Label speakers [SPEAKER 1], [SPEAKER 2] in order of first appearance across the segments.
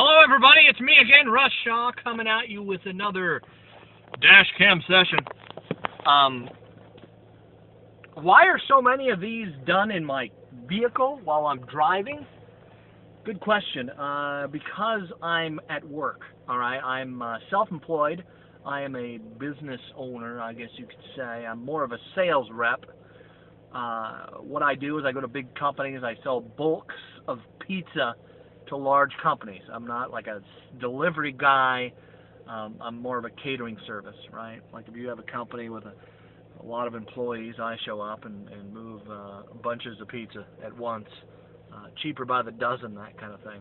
[SPEAKER 1] Hello, everybody. It's me again, Russ Shaw, coming at you with another dash cam session. Why are so many of these done in my vehicle while I'm driving? Good question. Because I'm at work. All right, I'm self-employed. I am a business owner, I guess you could say. I'm more of a sales rep. What I do is I go to big companies. I sell bulks of pizza to large companies. I'm not like a delivery guy. I'm more of a catering service, right? Like if you have a company with a lot of employees, I show up and move bunches of pizza at once, cheaper by the dozen, that kind of thing.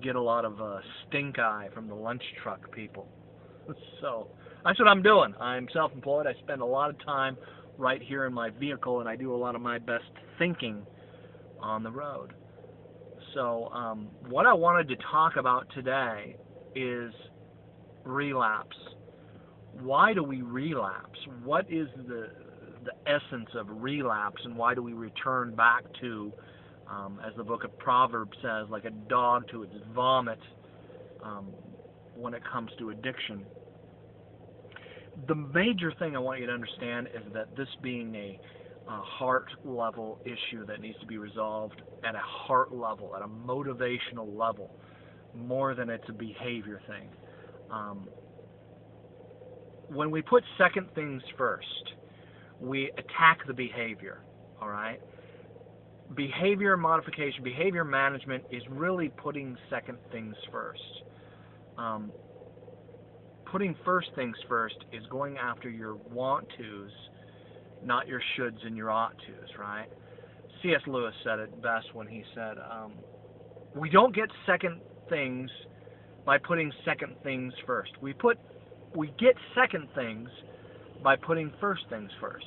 [SPEAKER 1] Get a lot of stink eye from the lunch truck people. So that's what I'm doing. I'm self-employed. I spend a lot of time right here in my vehicle, and I do a lot of my best thinking on the road. So what I wanted to talk about today is relapse. Why do we relapse? What is the essence of relapse, and why do we return back to, as the book of Proverbs says, like a dog to its vomit when it comes to addiction? The major thing I want you to understand is that this being a heart level issue that needs to be resolved at a heart level, at a motivational level, more than it's a behavior thing. When we put second things first, we attack the behavior, all right? Behavior modification, behavior management is really putting second things first. Putting first things first is going after your want-tos, not your shoulds and your ought-tos, right? C.S. Lewis said it best when he said, we don't get second things by putting second things first. We get second things by putting first things first.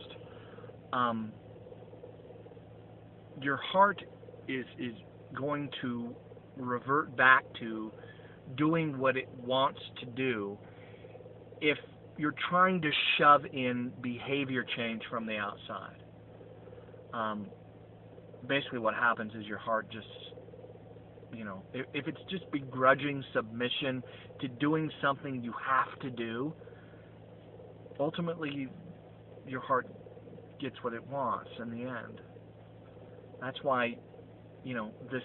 [SPEAKER 1] Your heart is going to revert back to doing what it wants to do if you're trying to shove in behavior change from the outside. Basically what happens is your heart just, if it's just begrudging submission to doing something you have to do, ultimately your heart gets what it wants in the end. That's why, this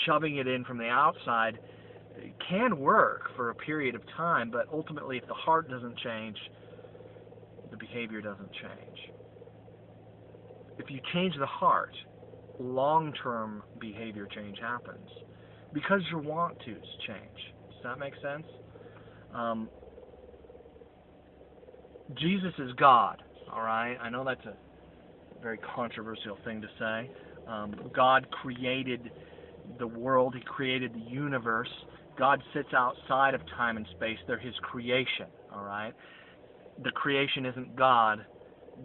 [SPEAKER 1] shoving it in from the outside can work for a period of time, but ultimately if the heart doesn't change, the behavior doesn't change. If you change the heart, long-term behavior change happens because your want-tos change. Does that make sense? Jesus is God, all right? I know that's a very controversial thing to say. God created the world. He created the universe. God sits outside of time and space. They're His creation, all right? The creation isn't God.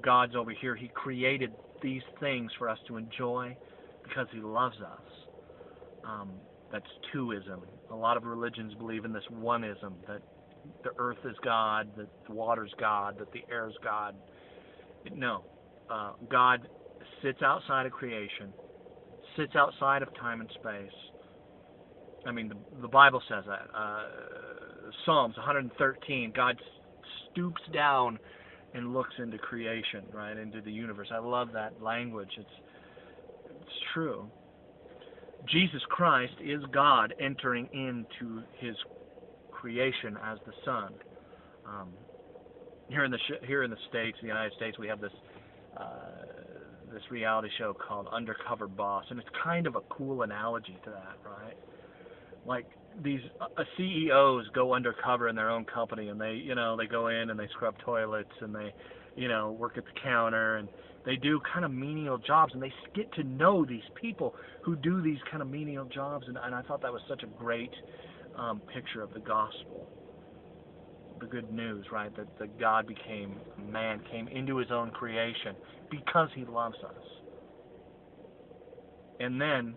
[SPEAKER 1] God's over here. He created these things for us to enjoy because He loves us. That's twoism. A lot of religions believe in this oneism, that the earth is God, that the water's God, that the air is God. No. God sits outside of creation, sits outside of time and space. I mean, the Bible says that. Psalms 113, God stoops down and looks into creation, right, into the universe. I love that language. It's true. Jesus Christ is God entering into His creation as the Son. Here in the States, in the United States, we have this reality show called Undercover Boss, and it's kind of a cool analogy to that, right? Like these CEOs go undercover in their own company, and they go in and they scrub toilets, and they work at the counter, and they do kind of menial jobs, and they get to know these people who do these kind of menial jobs, and I thought that was such a great picture of the gospel, the good news, right? That God became man, came into His own creation because He loves us. And then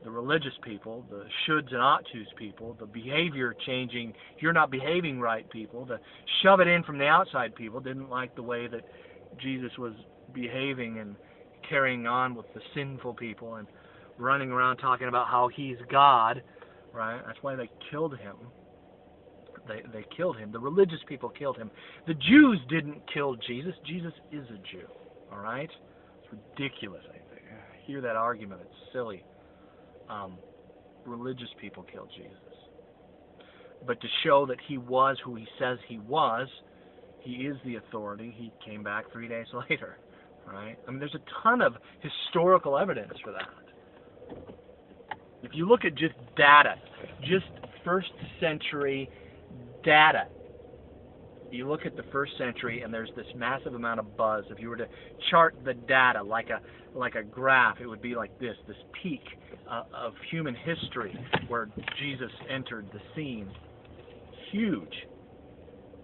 [SPEAKER 1] the religious people, the shoulds and ought-tos people, the behavior changing, you're not behaving right people, the shove it in from the outside people didn't like the way that Jesus was behaving and carrying on with the sinful people and running around talking about how He's God right? That's why they killed him. They killed him. The religious people killed him. The Jews didn't kill Jesus. Jesus is a Jew, all right? It's ridiculous. I hear that argument. It's silly. Religious people killed Jesus. But to show that he was who he says he was, he is the authority. He came back 3 days later, right? I mean, there's a ton of historical evidence for that. If you look at just data, just first century data, you look at the first century and there's this massive amount of buzz. If you were to chart the data like a graph, it would be like this peak of human history where Jesus entered the scene. Huge.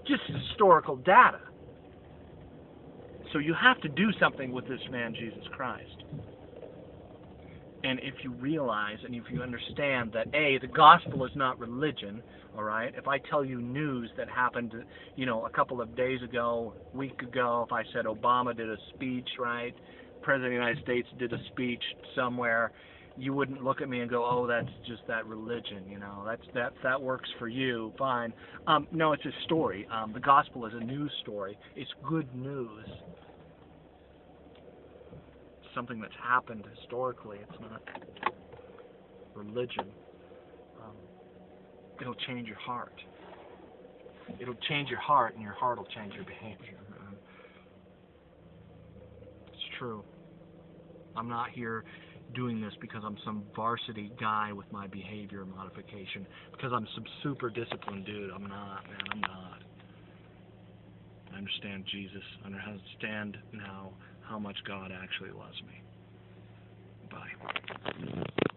[SPEAKER 1] Just historical data. So you have to do something with this man, Jesus Christ. And if you realize and if you understand that, A, the gospel is not religion, all right? If I tell you news that happened, a couple of days ago, a week ago, if I said Obama did a speech, right? President of the United States did a speech somewhere, you wouldn't look at me and go, oh, that's just that religion, that works for you, fine. No, it's a story. The gospel is a news story. It's good news. Something that's happened historically. It's not religion. It'll change your heart. It'll change your heart, and your heart will change your behavior. It's true. I'm not here doing this because I'm some varsity guy with my behavior modification, because I'm some super disciplined dude. I'm not, man. I'm not. I understand Jesus. I understand now how much God actually loves me. Bye.